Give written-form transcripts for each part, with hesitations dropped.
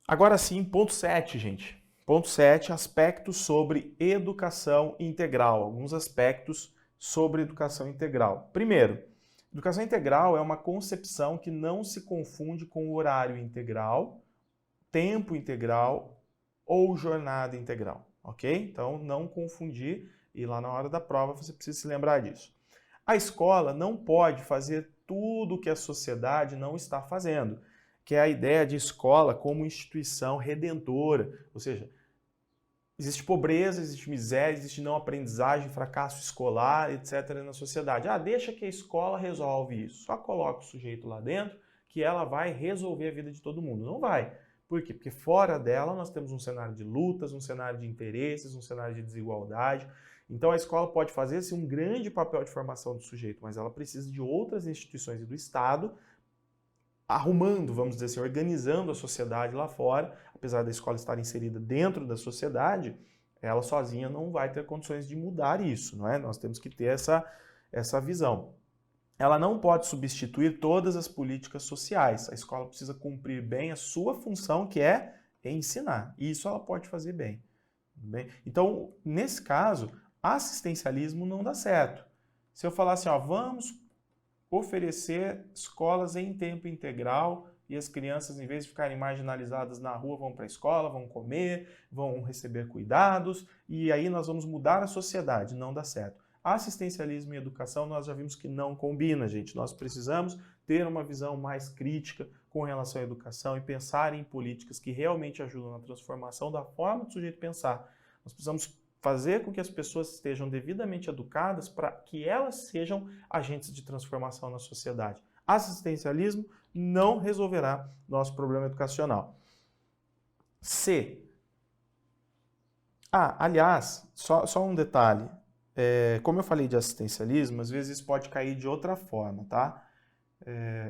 Agora sim, ponto 7, gente. Ponto 7, aspectos sobre educação integral. Alguns aspectos sobre educação integral. Primeiro, educação integral é uma concepção que não se confunde com horário integral, tempo integral ou jornada integral, ok? Então, não confundir e lá na hora da prova você precisa se lembrar disso. A escola não pode fazer tudo o que a sociedade não está fazendo, que é a ideia de escola como instituição redentora, ou seja, existe pobreza, existe miséria, existe não aprendizagem, fracasso escolar, etc. na sociedade. Ah, deixa que a escola resolve isso. Só coloca o sujeito lá dentro que ela vai resolver a vida de todo mundo. Não vai. Por quê? Porque fora dela nós temos um cenário de lutas, um cenário de interesses, um cenário de desigualdade. Então a escola pode fazer sim, um grande papel de formação do sujeito, mas ela precisa de outras instituições e do Estado arrumando, vamos dizer assim, organizando a sociedade lá fora, apesar da escola estar inserida dentro da sociedade, ela sozinha não vai ter condições de mudar isso, não é? Nós temos que ter essa visão. Ela não pode substituir todas as políticas sociais. A escola precisa cumprir bem a sua função, que é ensinar. E isso ela pode fazer bem. Então, nesse caso, assistencialismo não dá certo. Se eu falar assim, ó, vamos oferecer escolas em tempo integral e as crianças, em vez de ficarem marginalizadas na rua, vão para a escola, vão comer, vão receber cuidados e aí nós vamos mudar a sociedade. Não dá certo. Assistencialismo e educação nós já vimos que não combina, gente. Nós precisamos ter uma visão mais crítica com relação à educação e pensar em políticas que realmente ajudam na transformação da forma do sujeito pensar. Nós precisamos fazer com que as pessoas estejam devidamente educadas para que elas sejam agentes de transformação na sociedade. Assistencialismo não resolverá nosso problema educacional. C. Aliás, só um detalhe. Como eu falei de assistencialismo, às vezes isso pode cair de outra forma, tá?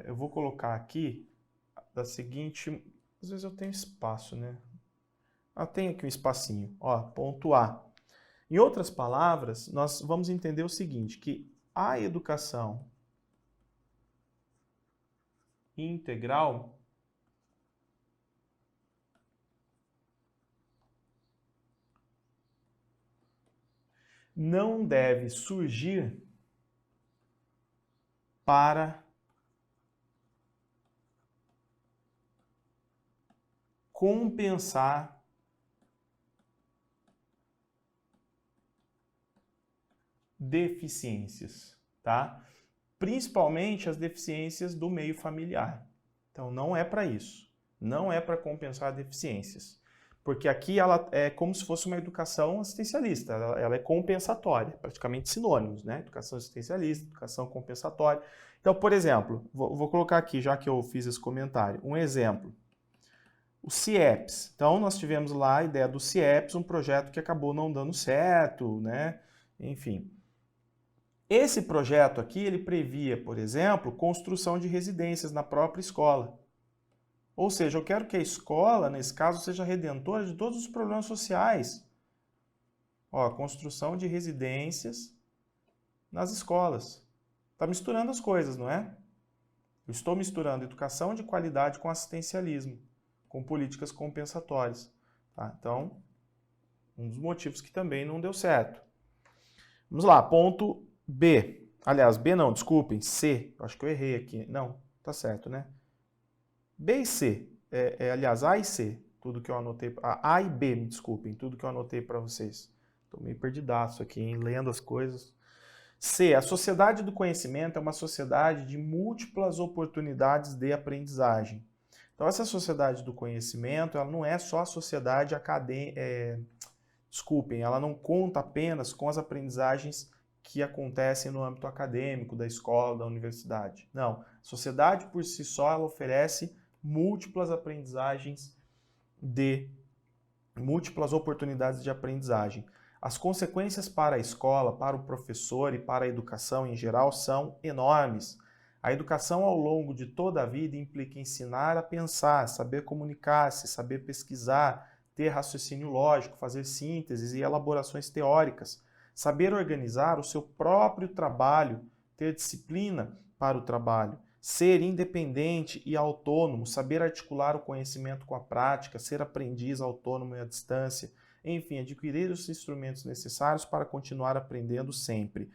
Eu vou colocar aqui da seguinte... Às vezes eu tenho espaço, né? Tem aqui um espacinho. Ó, ponto A. Em outras palavras, nós vamos entender o seguinte, que a educação integral não deve surgir para compensar deficiências, tá? Principalmente as deficiências do meio familiar. Então não é para isso, não é para compensar deficiências, porque aqui ela é como se fosse uma educação assistencialista, ela é compensatória, praticamente sinônimos, né? Educação assistencialista, educação compensatória. Então, por exemplo, vou colocar aqui, já que eu fiz esse comentário, um exemplo. O CIEPS. Então nós tivemos lá a ideia do CIEPS, um projeto que acabou não dando certo, né? Enfim. Esse projeto aqui, ele previa, por exemplo, construção de residências na própria escola. Ou seja, eu quero que a escola, nesse caso, seja redentora de todos os problemas sociais. Ó, construção de residências nas escolas. Está misturando as coisas, não é? Eu estou misturando educação de qualidade com assistencialismo, com políticas compensatórias. Tá? Então, um dos motivos que também não deu certo. Vamos lá, ponto B. Aliás, B não, desculpem, C. Acho que eu errei aqui. Não, tá certo, né? B e C. Aliás, A e C. Tudo que eu anotei. A e B, me desculpem. Tudo que eu anotei para vocês. Estou meio perdidaço aqui, hein? Lendo as coisas. C. A sociedade do conhecimento é uma sociedade de múltiplas oportunidades de aprendizagem. Então, essa sociedade do conhecimento, ela não é só a sociedade acadêmica. Desculpem, ela não conta apenas com as aprendizagens que acontecem no âmbito acadêmico, da escola, da universidade. Não, a sociedade por si só ela oferece múltiplas aprendizagens múltiplas oportunidades de aprendizagem. As consequências para a escola, para o professor e para a educação em geral são enormes. A educação ao longo de toda a vida implica ensinar a pensar, saber comunicar-se, saber pesquisar, ter raciocínio lógico, fazer sínteses e elaborações teóricas, saber organizar o seu próprio trabalho, ter disciplina para o trabalho, ser independente e autônomo, saber articular o conhecimento com a prática, ser aprendiz autônomo e à distância, enfim, adquirir os instrumentos necessários para continuar aprendendo sempre.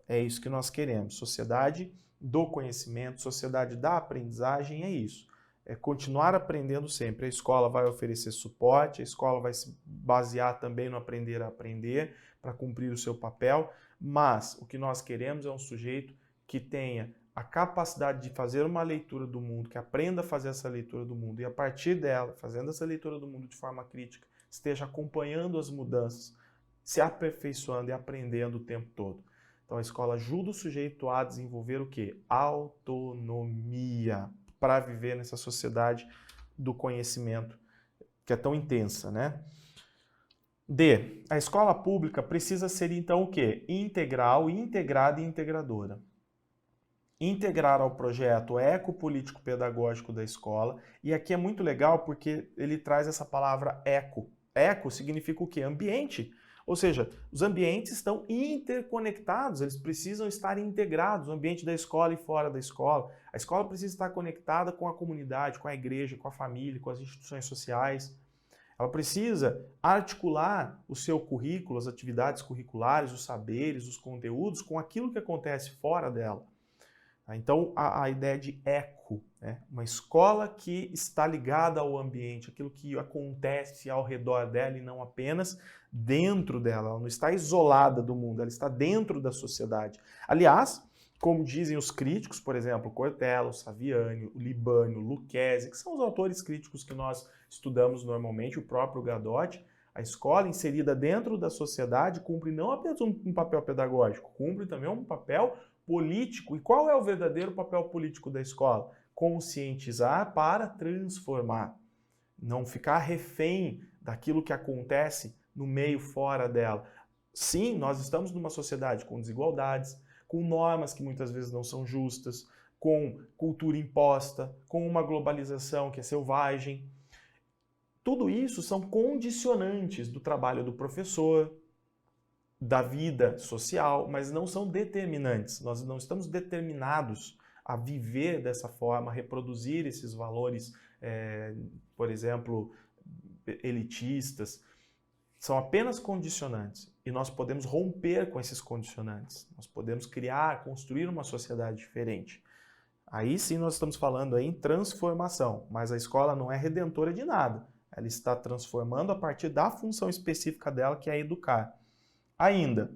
É isso que nós queremos. Sociedade do conhecimento, sociedade da aprendizagem, é isso. É continuar aprendendo sempre. A escola vai oferecer suporte, a escola vai se basear também no aprender a aprender para cumprir o seu papel, mas o que nós queremos é um sujeito que tenha a capacidade de fazer uma leitura do mundo, que aprenda a fazer essa leitura do mundo e a partir dela, fazendo essa leitura do mundo de forma crítica, esteja acompanhando as mudanças, se aperfeiçoando e aprendendo o tempo todo. Então a escola ajuda o sujeito a desenvolver o quê? Autonomia para viver nessa sociedade do conhecimento que é tão intensa, né? D. A escola pública precisa ser então o quê? Integral, integrada e integradora. Integrar ao projeto ecopolítico-pedagógico da escola, e aqui é muito legal porque ele traz essa palavra eco. Eco significa o quê? Ambiente. Ou seja, os ambientes estão interconectados, eles precisam estar integrados, o ambiente da escola e fora da escola. A escola precisa estar conectada com a comunidade, com a igreja, com a família, com as instituições sociais. Ela precisa articular o seu currículo, as atividades curriculares, os saberes, os conteúdos com aquilo que acontece fora dela. Então, a ideia de eco, né? Uma escola que está ligada ao ambiente, aquilo que acontece ao redor dela e não apenas dentro dela. Ela não está isolada do mundo, ela está dentro da sociedade. Aliás, como dizem os críticos, por exemplo, Cortella, Saviani, Libânio, Lucchesi, que são os autores críticos que nós estudamos normalmente, o próprio Gadotti, a escola inserida dentro da sociedade cumpre não apenas um papel pedagógico, cumpre também um papel político. E qual é o verdadeiro papel político da escola? Conscientizar para transformar. Não ficar refém daquilo que acontece no meio fora dela. Sim, nós estamos numa sociedade com desigualdades, com normas que muitas vezes não são justas, com cultura imposta, com uma globalização que é selvagem. Tudo isso são condicionantes do trabalho do professor, da vida social, mas não são determinantes. Nós não estamos determinados a viver dessa forma, a reproduzir esses valores, por exemplo, elitistas. São apenas condicionantes e nós podemos romper com esses condicionantes. Nós podemos criar, construir uma sociedade diferente. Aí sim nós estamos falando aí em transformação, mas a escola não é redentora de nada. Ela está transformando a partir da função específica dela, que é educar. Ainda,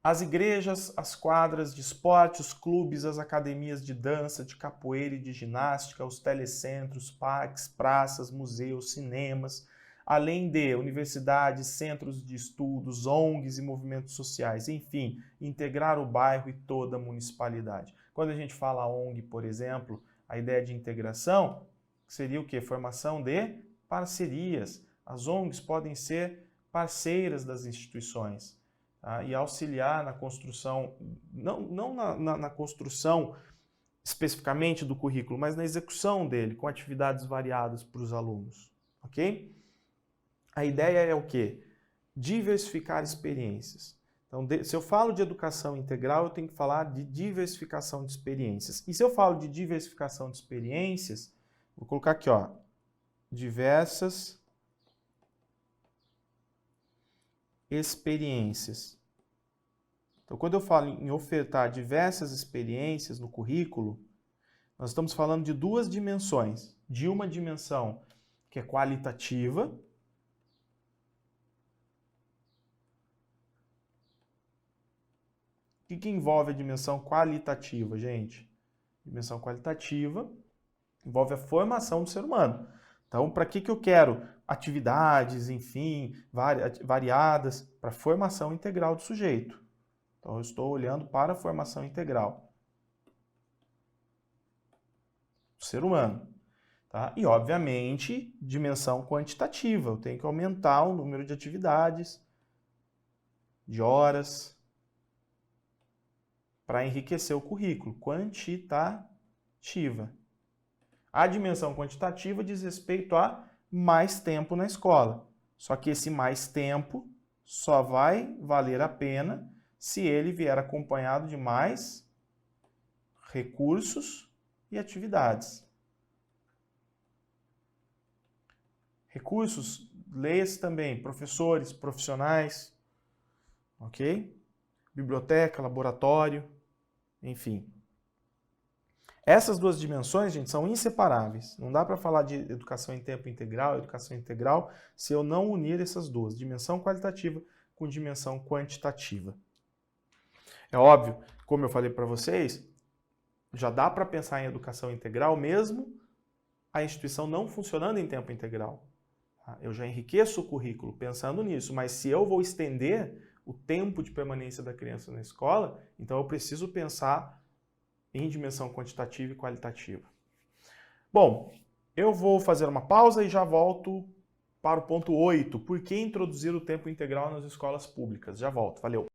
as igrejas, as quadras de esporte, os clubes, as academias de dança, de capoeira e de ginástica, os telecentros, parques, praças, museus, cinemas, além de universidades, centros de estudos, ONGs e movimentos sociais, enfim, integrar o bairro e toda a municipalidade. Quando a gente fala ONG, por exemplo, a ideia de integração seria o quê? Formação de parcerias. As ONGs podem ser parceiras das instituições, tá? E auxiliar na construção, não na construção especificamente do currículo, mas na execução dele, com atividades variadas para os alunos, ok? A ideia é o quê? Diversificar experiências. Então, se eu falo de educação integral, eu tenho que falar de diversificação de experiências. E se eu falo de diversificação de experiências, vou colocar aqui, ó, diversas experiências. Então, quando eu falo em ofertar diversas experiências no currículo, nós estamos falando de duas dimensões. De uma dimensão que é qualitativa, o que envolve a dimensão qualitativa, gente? Dimensão qualitativa envolve a formação do ser humano. Então, para que eu quero atividades, enfim, variadas, para a formação integral do sujeito? Então, eu estou olhando para a formação integral do ser humano. Tá? E, obviamente, dimensão quantitativa. Eu tenho que aumentar o número de atividades, de horas, para enriquecer o currículo. Quantitativa. A dimensão quantitativa diz respeito a mais tempo na escola. Só que esse mais tempo só vai valer a pena se ele vier acompanhado de mais recursos e atividades. Recursos, leia-se também professores, profissionais, ok? Biblioteca, laboratório, enfim. Essas duas dimensões, gente, são inseparáveis. Não dá para falar de educação em tempo integral, educação integral, se eu não unir essas duas, dimensão qualitativa com dimensão quantitativa. É óbvio, como eu falei para vocês, já dá para pensar em educação integral mesmo a instituição não funcionando em tempo integral. Eu já enriqueço o currículo pensando nisso, mas se eu vou estender o tempo de permanência da criança na escola, então eu preciso pensar em dimensão quantitativa e qualitativa. Bom, eu vou fazer uma pausa e já volto para o ponto 8. Por que introduzir o tempo integral nas escolas públicas? Já volto, valeu!